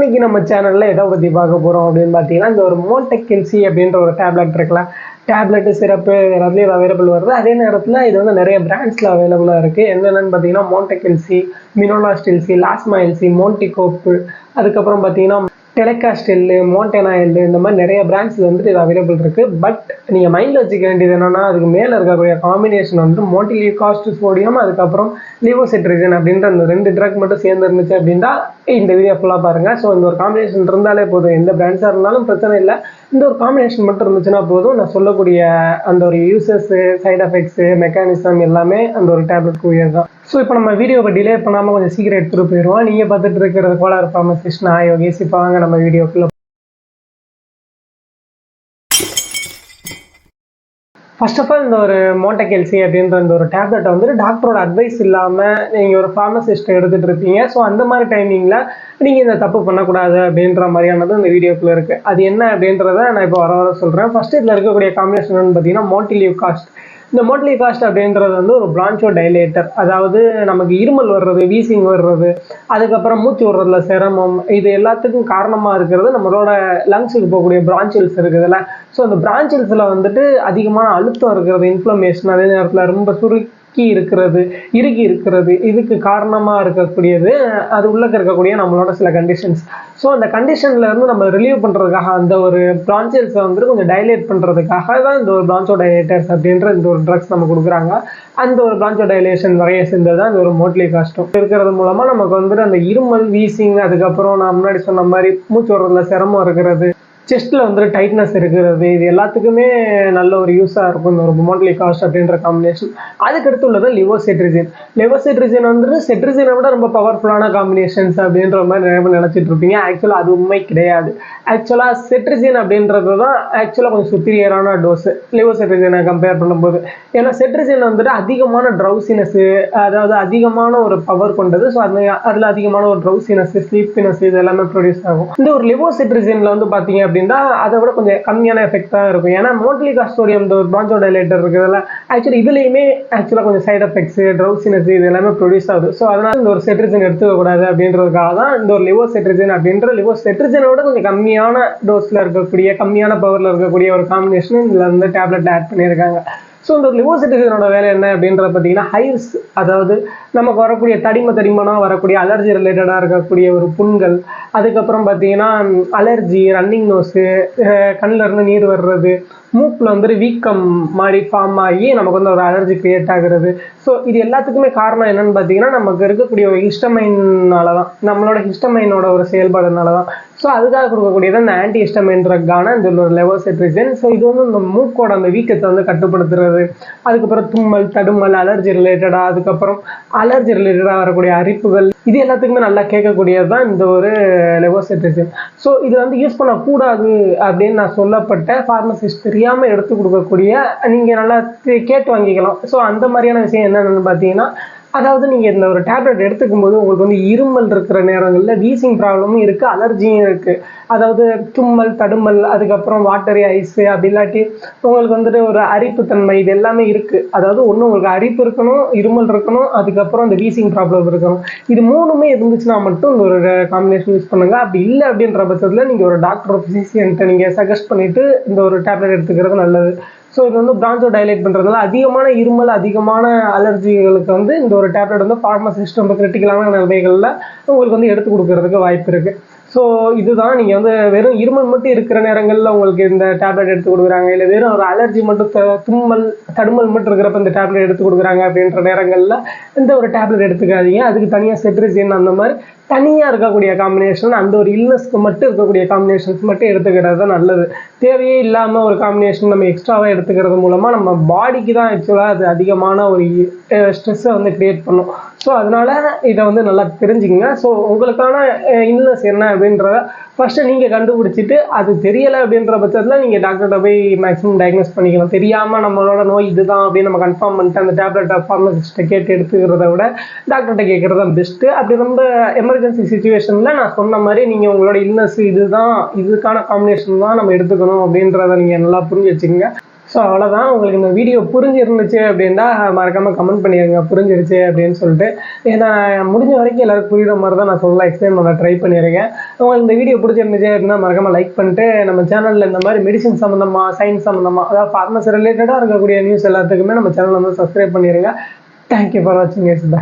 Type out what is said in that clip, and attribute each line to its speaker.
Speaker 1: இன்னைக்கு நம்ம சேனல்ல எதை பத்தி பார்க்க போறோம் அப்படின்னு பார்த்தீங்கன்னா, இந்த ஒரு மோன்டெக்ஸி அப்படின்ற ஒரு டேப்லெட் இருக்குல்ல. டேப்லெட், சிரப்பு எல்லாத்துலயும் அவைலபிள் வருது. அதே நேரத்துல இது வந்து நிறைய பிராண்ட்ஸ்ல அவைலபிளா இருக்கு. என்னென்னு பார்த்தீங்கன்னா, மோன்டெக்ஸி, மினோலாஸ்டில்சி, லாஸ்மாயில்சி, மோன்டிகோப்பு, அதுக்கப்புறம் பார்த்தீங்கன்னா டெலகாஸ்டெல், மோண்டேனா எல், இந்த மாதிரி நிறைய பிராண்ட்ஸ்ல வந்துட்டு இது அவைலபிள் இருக்கு. பட் நீங்க மைண்ட்ல வச்சுக்க வேண்டியது என்னன்னா, அதுக்கு மேல இருக்கக்கூடிய காம்பினேஷன் வந்து மோண்டிலியூகாஸ்ட் சோடியம், அதுக்கப்புறம் லிவோசிட்ரிஜன் அப்படின்ற அந்த 2 ட்ரக் மட்டும் சேர்ந்து இருந்துச்சு அப்படின்னா இந்த வீடியோ ஃபுல்லா பாருங்க. ஸோ இந்த ஒரு காம்பினேஷன் இருந்தாலே போதும், எந்த பிராண்ட்ஸா இருந்தாலும் பிரச்சனை இல்லை. இந்த ஒரு காம்பினேஷன் மட்டும் இருந்துச்சுன்னா போதும், நான் சொல்லக்கூடிய அந்த ஒரு யூசஸ், சைட் எஃபெக்ட்ஸ், மெக்கானிசம் எல்லாமே அந்த ஒரு டேப்லெட் உயர் தான். ஸோ இப்போ நம்ம வீடியோவை டிலே பண்ணாமல் கொஞ்சம் சீக்கிரம் எடுத்துகிட்டு போயிடுவோம். நீங்கள் பார்த்துட்டு இருக்கிறது கோலார் ஃபார்மசிஸ்ட், நான் யோகேஷ். இப்போ வாங்க நம்ம வீடியோக்குள்ள. ஃபர்ஸ்ட் ஆஃப் ஆல் இந்த ஒரு மோன்டெக்ஸி அப்படின்ற இந்த ஒரு டேப்லெட்டை வந்துட்டு டாக்டரோட அட்வைஸ் இல்லாமல் நீங்கள் ஒரு ஃபார்மசிஸ்ட்டை எடுத்துகிட்டு இருப்பீங்க. ஸோ அந்த மாதிரி டைமிங்கில் நீங்கள் இந்த தப்பு பண்ணக்கூடாது அப்படின்ற மாதிரியானது இந்த வீடியோக்குள்ளே இருக்குது. அது என்ன அப்படின்றத நான் இப்போ வர சொல்கிறேன். ஃபர்ஸ்ட் இதில் இருக்கக்கூடிய காம்பினேஷன் பார்த்தீங்கன்னா மோண்டிலியூகாஸ்ட். இந்த மோண்டிலியூகாஸ்ட் அப்படின்றது வந்து ஒரு பிரான்ச்சோ டைலேட்டர். அதாவது நமக்கு இருமல் வர்றது, வீசிங் வர்றது, அதுக்கப்புறம் மூச்சு விடுறதுல சிரமம், இது எல்லாத்துக்கும் காரணமாக இருக்கிறது நம்மளோட லங்ஸுக்கு போகக்கூடிய பிரான்ச்சில்ஸ் இருக்குதுல்ல. ஸோ அந்த பிரான்ச்சில்ஸில் வந்துட்டு அதிகமான அழுத்தம் இருக்கிறது, இன்ஃப்ளமேஷன், அதே நேரத்தில் ரொம்ப இறுக்கி இருக்கிறது, இதுக்கு காரணமாக இருக்கக்கூடியது அது உள்ள இருக்கக்கூடிய நம்மளோட சில கண்டிஷன்ஸ். ஸோ அந்த கண்டிஷன்ல இருந்து நம்ம ரிலீவ் பண்ணுறதுக்காக, அந்த ஒரு பிரான்ச்சில்ஸை வந்துட்டு கொஞ்சம் டைலேட் பண்ணுறதுக்காக தான் இந்த ஒரு பிரான்ச்சோ டைலேட்டர்ஸ் அப்படின்ற இந்த ஒரு ட்ரக்ஸ் நம்ம கொடுக்குறாங்க. அந்த ஒரு பிரான்ச்சோ டைலேஷன் நிறைய சேர்ந்தது தான் இந்த ஒரு மோண்டிலியூகாஸ்ட் இருக்கிறது மூலமாக நமக்கு வந்துட்டு அந்த இருமல், வீசிங், அதுக்கப்புறம் நான் முன்னாடி சொன்ன மாதிரி மூச்சு விடுறதுல சிரமம் இருக்கிறது, செஸ்ட்டில் வந்துட்டு டைட்னஸ் இருக்கிறது, இது எல்லாத்துக்குமே நல்ல ஒரு யூஸாக இருக்கும் இந்த ஒரு மோண்டிலியூகாஸ்ட் அப்படின்ற காம்பினேஷன். அதுக்கடுத்து உள்ளது லிவோசிட்ரிஜன். லிவோசிட்ரிஜன் வந்துட்டு செட்ரிஜனை விட ரொம்ப பவர்ஃபுல்லான காம்பினேஷன்ஸ் அப்படின்ற மாதிரி நிறைய பேர் நினச்சிட்டு இருப்பீங்க. ஆக்சுவலாக அது உண்மை கிடையாது. ஆக்சுவலாக செட்ரிஜன் அப்படின்றது தான் ஆக்சுவலாக கொஞ்சம் சுப்பீரியரான டோஸ் லிவோசிட்ரிஜனை கம்பேர் பண்ணும்போது. ஏன்னா செட்ரிஜன் வந்துட்டு அதிகமான ட்ரௌசினஸ்ஸு, அதாவது அதிகமான ஒரு பவர் கொண்டது. ஸோ அதில் அதிகமான ஒரு ட்ரௌசினஸ், ஸ்லீப்பினஸ், இது எல்லாமே ப்ரொடியூஸ் ஆகும். இந்த ஒரு லிவோசிட்ரிஜனில் வந்து பார்த்தீங்க அப்படின்னா அதை விட கொஞ்சம் கம்மியான எஃபெக்ட் தான் இருக்கும். ஏன்னா மோண்டிலியூகாஸ்ட் சோடியம் இந்த ஒரு பிரான்ச்சோ டைலேட்டர் இருக்குதுல்ல, ஆக்சுவலி இதுலேயுமே ஆக்சுவலாக கொஞ்சம் சைட் எஃபெக்ட்ஸ், ட்ரௌசினஸ், இது எல்லாமே ப்ரொடியூஸ் ஆகுது. ஸோ அதனால இந்த ஒரு செட்ரிஜன் எடுத்துக்கக்கூடாது அப்படின்றதுக்காக தான் இந்த ஒரு லிவோசிட்ரிஜன் அப்படின்ற லிவோசிட்ரிஜனை விட கொஞ்சம் கம்மியான டோஸில் இருக்கக்கூடிய, கம்மியான பவரில் இருக்கக்கூடிய ஒரு காம்பினேஷன் இதில் வந்து டேப்லெட் ஆட் பண்ணியிருக்காங்க. ஸோ இந்த லிவோசிட்ரிஜனோட வேலை என்ன அப்படின்றத பார்த்தீங்கன்னா, ஹைவ்ஸ், அதாவது நமக்கு வரக்கூடிய தடிமனாக வரக்கூடிய அலர்ஜி ரிலேட்டடாக இருக்கக்கூடிய ஒரு புண்கள், அதுக்கப்புறம் பார்த்தீங்கன்னா அலர்ஜி, ரன்னிங் நோஸு, கண்ணில் இருந்து நீர் வர்றது, மூக்கில் வந்துட்டு வீக்கம் மாதிரி ஃபார்ம் ஆகி நமக்கு வந்து ஒரு அலர்ஜி கிரியேட் ஆகுறது. ஸோ இது எல்லாத்துக்குமே காரணம் என்னன்னு பார்த்தீங்கன்னா, நமக்கு இருக்கக்கூடிய ஒரு ஹிஸ்டமைனால தான், நம்மளோட ஹிஸ்டமைனோட ஒரு செயல்பாடுனால தான். ஸோ அதுக்காக கொடுக்கக்கூடியது அந்த ஆன்டி ஹிஸ்டமைன் ட்ரக்கான இந்த ஒரு லிவோசிட்ரிஜன். ஸோ இது வந்து இந்த மூக்கோட அந்த வீக்கத்தை வந்து கட்டுப்படுத்துறது, அதுக்கப்புறம் தும்மல், தடுமல், அலர்ஜி ரிலேட்டடாக, அதுக்கப்புறம் அலர்ஜி ரிலேட்டடாக வரக்கூடிய அரிப்புகள், இது எல்லாத்துக்குமே நல்லா கேட்கக்கூடியது தான் இந்த ஒரு லிவோசிட்ரிஜன். ஸோ இது வந்து யூஸ் பண்ணக்கூடாது அப்படின்னு நான் சொல்லப்பட்ட ஃபார்மசிஸ்ட் தெரியாமல் எடுத்து கொடுக்கக்கூடிய, நீங்கள் நல்லா கேட்டு வாங்கிக்கலாம். ஸோ அந்த மாதிரியான விஷயம் என்னென்னு பார்த்தீங்கன்னா, அதாவது நீங்கள் இந்த ஒரு டேப்லெட் எடுத்துக்கும் போது உங்களுக்கு வந்து இருமல் இருக்கிற நேரங்களில் வீசிங் ப்ராப்ளமும் இருக்குது, அலர்ஜியும் இருக்குது. அதாவது தும்மல், தடுமல், அதுக்கப்புறம் வாட்டரி ஐஸு, அப்படி இல்லாட்டி உங்களுக்கு வந்துட்டு ஒரு அரிப்புத்தன்மை, இது எல்லாமே இருக்குது. அதாவது ஒன்று உங்களுக்கு அரிப்பு இருக்கணும், இருமல் இருக்கணும், அதுக்கப்புறம் இந்த வீசிங் ப்ராப்ளம் இருக்கணும். இது மூணுமே இருந்துச்சுன்னா மட்டும் இந்த ஒரு காம்பினேஷன் யூஸ் பண்ணுங்கள். அப்படி இல்லை அப்படின்ற பட்சத்தில் நீங்கள் ஒரு டாக்டர், ஃபிசிஷியன்ட்ட நீங்கள் சஜஸ்ட் பண்ணிவிட்டு இந்த ஒரு டேப்லெட் எடுத்துக்கிறது நல்லது. ஸோ இது வந்து பிரான்ச்சோ டைலேட் பண்ணுறதுனால அதிகமான இருமல், அதிகமான அலர்ஜிகளுக்கு வந்து இந்த ஒரு டேப்லெட் வந்து ஃபார்மசிஸ்ட் ரொம்ப கிரிட்டிக்கலான நிலைமைகளில் உங்களுக்கு வந்து எடுத்து கொடுக்கறதுக்கு வாய்ப்பு இருக்குது. ஸோ இதுதான், நீங்கள் வந்து வெறும் இருமல் மட்டும் இருக்கிற நேரங்களில் உங்களுக்கு இந்த டேப்லெட் எடுத்து கொடுக்குறாங்க, இல்லை வெறும் ஒரு அலர்ஜி மட்டும், தும்மல், தடுமல் மட்டும் இருக்கிறப்ப இந்த டேப்லெட் எடுத்து கொடுக்குறாங்க அப்படின்ற நேரங்களில் இந்த ஒரு டேப்லெட் எடுத்துக்காதீங்க. அதுக்கு தனியாக செட்ரிஜன் அந்த மாதிரி தனியாக இருக்கக்கூடிய காம்பினேஷன், அந்த ஒரு இல்னஸ்க்கு மட்டும் இருக்கக்கூடிய காம்பினேஷன்ஸ் மட்டும் எடுத்துக்கிறது தான் நல்லது. தேவையே இல்லாமல் ஒரு காம்பினேஷன் நம்ம எக்ஸ்ட்ராவாக எடுத்துக்கிறது மூலமாக நம்ம பாடிக்கு தான் ஆக்சுவலாக அது அதிகமான ஒரு ஸ்ட்ரெஸ்ஸை வந்து க்ரியேட் பண்ணும். ஸோ அதனால் இதை வந்து நல்லா தெரிஞ்சுக்கங்க. ஸோ உங்களுக்கான இல்னஸ் என்ன அப்படின்றத ஃபஸ்ட்டு நீங்கள் கண்டுபிடிச்சிட்டு, அது தெரியலை அப்படின்ற பட்சத்தில் நீங்கள் டாக்டர்கிட்ட போய் மேக்ஸிமம் டயக்னோஸ் பண்ணிக்கலாம். தெரியாமல் நம்மளோட நோய் இதுதான் அப்படின்னு நம்ம கன்ஃபார்ம் பண்ணிட்டு அந்த டேப்லெட்டை ஃபார்மசிஸ்ட்டை கேட்டு எடுத்துக்கிறத விட டாக்டர்கிட்ட கேட்குறது தான் பெஸ்ட்டு. அப்படி ரொம்ப எமர்ஜென்சி சுச்சுவேஷனில் நான் சொன்ன மாதிரி நீங்கள் உங்களோட இல்னஸ் இதுதான், இதுக்கான காம்பினேஷன் தான் நம்ம எடுத்துக்கணும் அப்படின்றத நீங்கள் நல்லா புரிஞ்சு வச்சுக்கோங்க. ஸோ அவ்வளோதான். உங்களுக்கு இந்த வீடியோ புரிஞ்சிருந்துச்சு அப்படின்னா மறக்காமல் கமெண்ட் பண்ணிடுங்க புரிஞ்சிருச்சு அப்படின்னு சொல்லிட்டு. ஏன்னா முடிஞ்ச வரைக்கும் எல்லாருக்கும் புரியுற மாதிரி தான் நான் சொல்ல எக்ஸ்பிளைன் பண்ண ட்ரை பண்ணியிருக்கேன். உங்களுக்கு இந்த வீடியோ பிடிச்சிருந்துச்சு அப்படின்னா மறக்காமல் லைக் பண்ணிட்டு நம்ம சேனலில் இந்த மாதிரி மெடிசன் சம்மந்தமாக, சயின்ஸ் சம்மந்தமாக, அதாவது ஃபார்மசி ரிலேட்டடாக இருக்கக்கூடிய நியூஸ் எல்லாத்துக்குமே நம்ம சேனல் வந்து சப்ஸ்கிரைப் பண்ணிடுங்க. தேங்க்யூ ஃபார் வாட்சிங்.